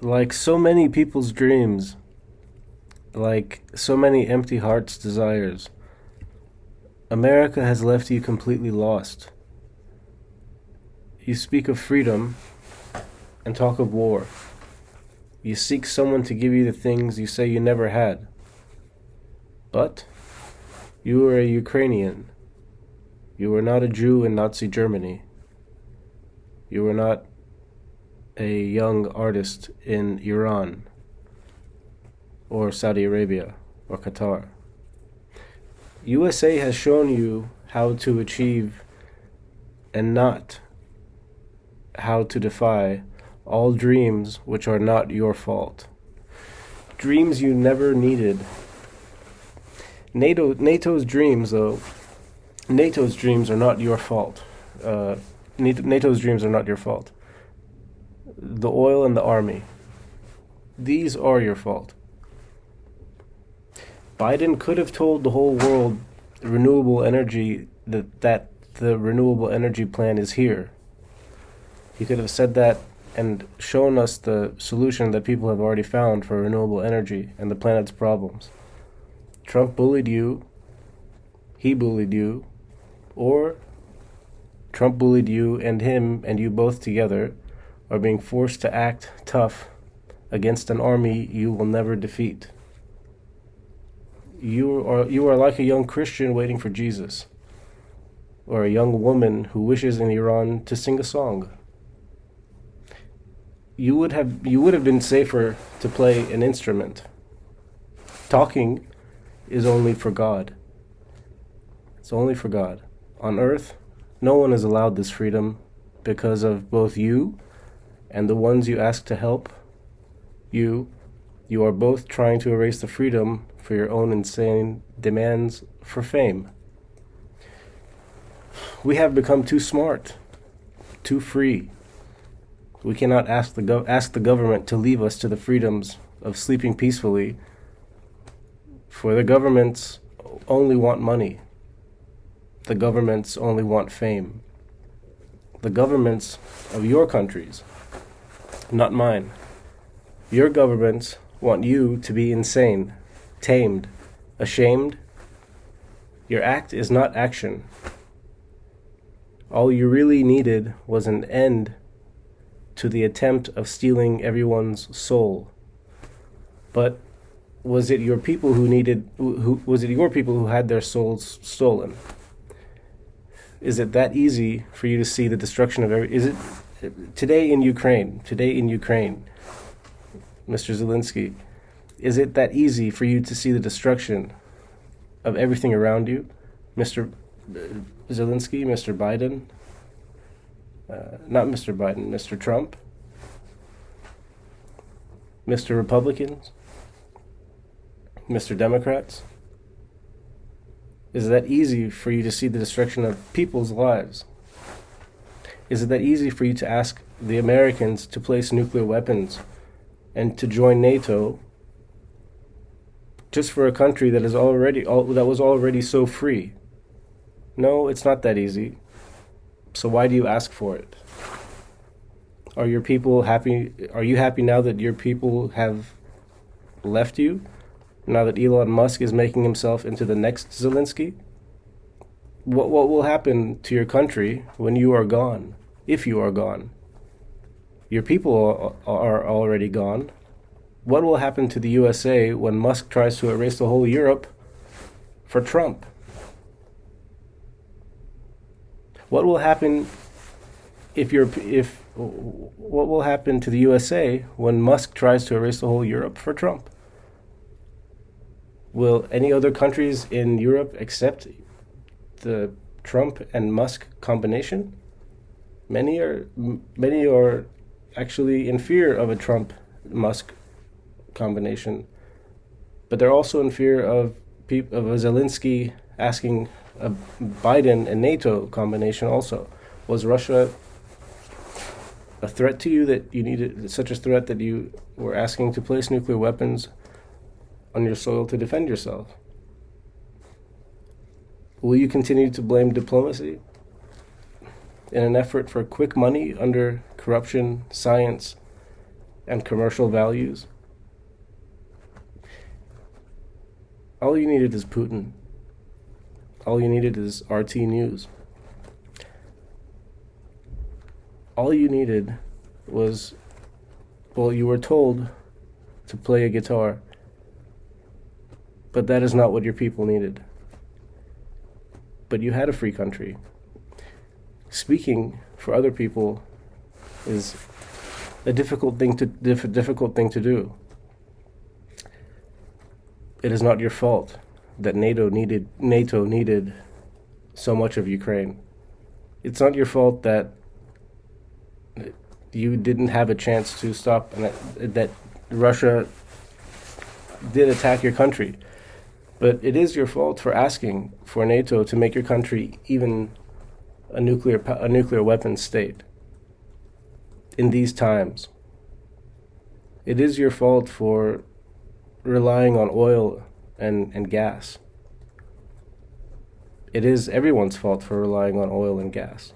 Like so many people's dreams, like so many empty hearts' desires, America has left you completely lost. You speak of freedom and talk of war. You seek someone to give you the things you say you never had. But you are a Ukrainian. You were not a Jew in Nazi Germany. You were not a young artist in Iran or Saudi Arabia or Qatar. USA has shown you how to achieve and not how to defy all dreams which are not your fault. Dreams you never needed. NATO's dreams, though, NATO's dreams are not your fault. NATO's dreams are not your fault. The oil and the army, these are your fault. Biden could have told the whole world renewable energy that the renewable energy plan is here. He could have said that and shown us the solution that people have already found for renewable energy and the planet's problems. Trump bullied you, he bullied you, or Trump bullied you and him and you both together are being forced to act tough against an army you will never defeat. You are like a young Christian waiting for Jesus, or a young woman who wishes in Iran to sing a song. You would have been safer to play an instrument. Talking is only for God. It's only for God. On earth, no one is allowed this freedom because of both you and the ones you ask to help. You are both trying to erase the freedom for your own insane demands for fame. We have become too smart, too free. We cannot ask the government to leave us to the freedoms of sleeping peacefully, for the governments only want money. The governments only want fame. The governments of your countries, not mine. Your governments want you to be insane, tamed, ashamed. Your act is not action. All you really needed was an end to the attempt of stealing everyone's soul. But was it your people who had their souls stolen? Is it that easy for you to see the destruction of today in Ukraine, Mr. Zelensky, is it that easy for you to see the destruction of everything around you, Mr. Zelensky, Mr. Biden? Not Mr. Biden, Mr. Trump, Mr. Republicans, Mr. Democrats? Is it that easy for you to see the destruction of people's lives? Is it that easy for you to ask the Americans to place nuclear weapons and to join NATO just for a country that was already so free? No, it's not that easy. So why do you ask for it? Are your people happy? Are you happy now that your people have left you? Now that Elon Musk is making himself into the next Zelensky? What will happen to your country when you are gone? If you are gone? Your people are already gone. What will happen to the USA when Musk tries to erase the whole Europe for Trump? What will happen what will happen to the USA when Musk tries to erase the whole Europe for Trump? Will any other countries in Europe accept the Trump and Musk combination? Many are actually in fear of a Trump-Musk combination, but they're also in fear of a Zelensky asking a Biden and NATO combination also. Was Russia a threat to you that you needed such a threat that you were asking to place nuclear weapons on your soil to defend yourself? Will you continue to blame diplomacy in an effort for quick money under corruption, science, and commercial values. All you needed is Putin. All you needed is RT News. All you needed was, well, you were told to play a guitar, but that is not what your people needed. But you had a free country. Speaking for other people is a difficult thing to do. It is not your fault that NATO needed so much of Ukraine. It's not your fault that you didn't have a chance to stop and that Russia did attack your country. But it is your fault for asking for NATO to make your country even a nuclear weapons state in these times. It is your fault for relying on oil and gas. It is everyone's fault for relying on oil and gas.